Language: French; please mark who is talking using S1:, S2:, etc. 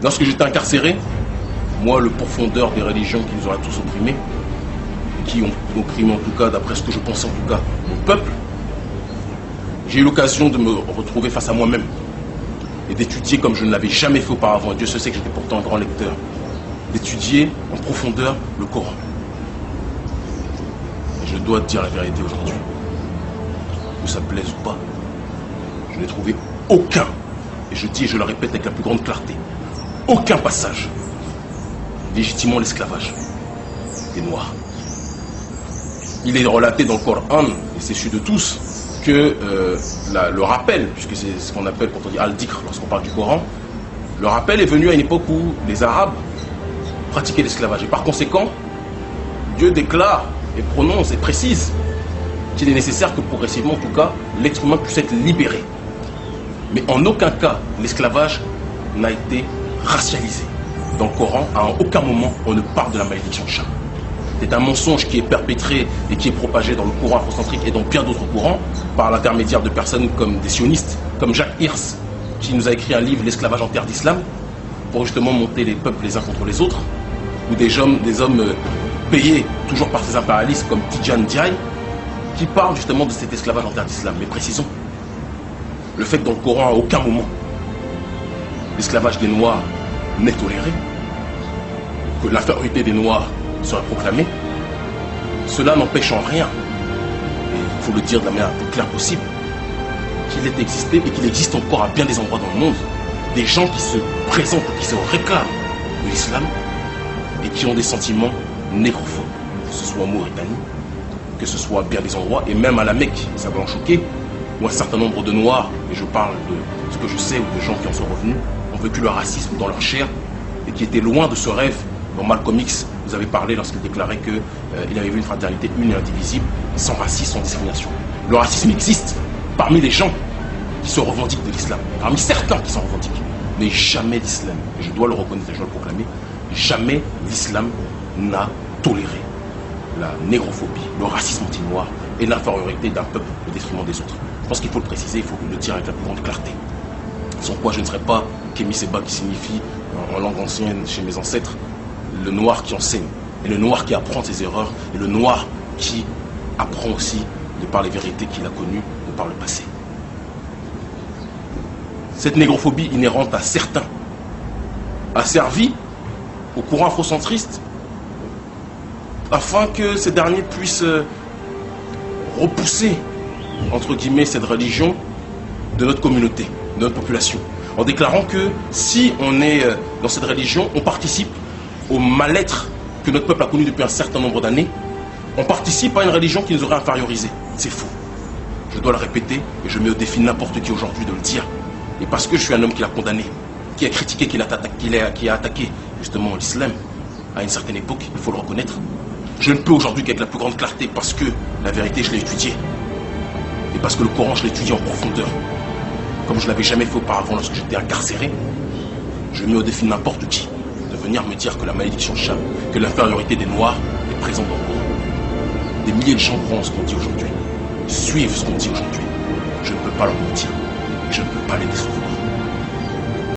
S1: Lorsque j'étais incarcéré, moi, le pourfondeur des religions qui nous auraient tous opprimés, qui ont opprimé en tout cas, d'après ce que je pense en tout cas, mon peuple, j'ai eu l'occasion de me retrouver face à moi-même et d'étudier comme je ne l'avais jamais fait auparavant. Dieu sait que j'étais pourtant un grand lecteur. D'étudier en profondeur le Coran. Et je dois te dire la vérité aujourd'hui. Que ça plaise ou pas, je n'ai trouvé aucun, et je dis et je le répète avec la plus grande clarté, aucun passage légitimant l'esclavage des Noirs. Il est relaté dans le Coran, et c'est su de tous, que le rappel, puisque c'est ce qu'on appelle, quand on dit al-Dikr, lorsqu'on parle du Coran, le rappel est venu à une époque où les Arabes pratiquaient l'esclavage. Et par conséquent, Dieu déclare et prononce et précise qu'il est nécessaire que progressivement, en tout cas, l'être humain puisse être libéré. Mais en aucun cas, l'esclavage n'a été racialisé. Dans le Coran, à aucun moment, on ne parle de la malédiction de Cham. C'est un mensonge qui est perpétré et qui est propagé dans le courant afrocentrique et dans bien d'autres courants, par l'intermédiaire de personnes comme des sionistes, comme Jacques Hirs, qui nous a écrit un livre, L'esclavage en terre d'islam, pour justement monter les peuples les uns contre les autres, ou des hommes payés toujours par ces impérialistes comme Tidjan Diaye, qui parlent justement de cet esclavage en terre d'islam. Mais précisons, le fait que dans le Coran, à aucun moment, l'esclavage des Noirs n'est toléré, que l'infériorité des Noirs serait proclamée, cela n'empêche en rien, et il faut le dire de la manière la plus claire possible, qu'il ait existé et qu'il existe encore à bien des endroits dans le monde, des gens qui se présentent, qui se réclament de l'islam et qui ont des sentiments négrophobes, que ce soit en Mauritanie, que ce soit à bien des endroits, et même à la Mecque, ça va en choquer, où un certain nombre de Noirs, et je parle de ce que je sais, ou de gens qui en sont revenus, ont vécu le racisme dans leur chair, et qui étaient loin de ce rêve dont Malcolm X vous avait parlé lorsqu'il déclarait qu'il avait vu une fraternité une et indivisible, sans racisme, sans discrimination. Le racisme existe parmi les gens qui se revendiquent de l'islam, parmi certains qui s'en revendiquent, mais jamais l'islam, et je dois le reconnaître et je dois le proclamer, jamais l'islam n'a toléré la négrophobie, le racisme anti-noir et l'infériorité d'un peuple au détriment des autres. Je pense qu'il faut le préciser, il faut le dire avec la plus grande clarté. Sans quoi je ne serais pas Kémy Séba, qui signifie en langue ancienne chez mes ancêtres le noir qui enseigne, et le noir qui apprend ses erreurs, et le noir qui apprend aussi de par les vérités qu'il a connues de par le passé. Cette négrophobie inhérente à certains a servi au courant afrocentriste afin que ces derniers puissent repousser, entre guillemets, cette religion de notre communauté, de notre population, en déclarant que si on est dans cette religion, on participe au mal-être que notre peuple a connu depuis un certain nombre d'années, on participe à une religion qui nous aurait infériorisés. C'est faux. Je dois le répéter et je mets au défi n'importe qui aujourd'hui de le dire. Et parce que je suis un homme qui l'a condamné, qui a critiqué, qui a attaqué justement l'islam à une certaine époque, il faut le reconnaître. Je ne peux aujourd'hui qu'avec la plus grande clarté, parce que la vérité, je l'ai étudiée. Et parce que le Coran, je l'ai étudié en profondeur. Comme je ne l'avais jamais fait auparavant lorsque j'étais incarcéré, je mets au défi n'importe qui de venir me dire que la malédiction de Cham, que l'infériorité des Noirs est présente dans le Coran. Des milliers de gens croient en ce qu'on dit aujourd'hui, suivent ce qu'on dit aujourd'hui. Je ne peux pas leur mentir, je ne peux pas les décevoir.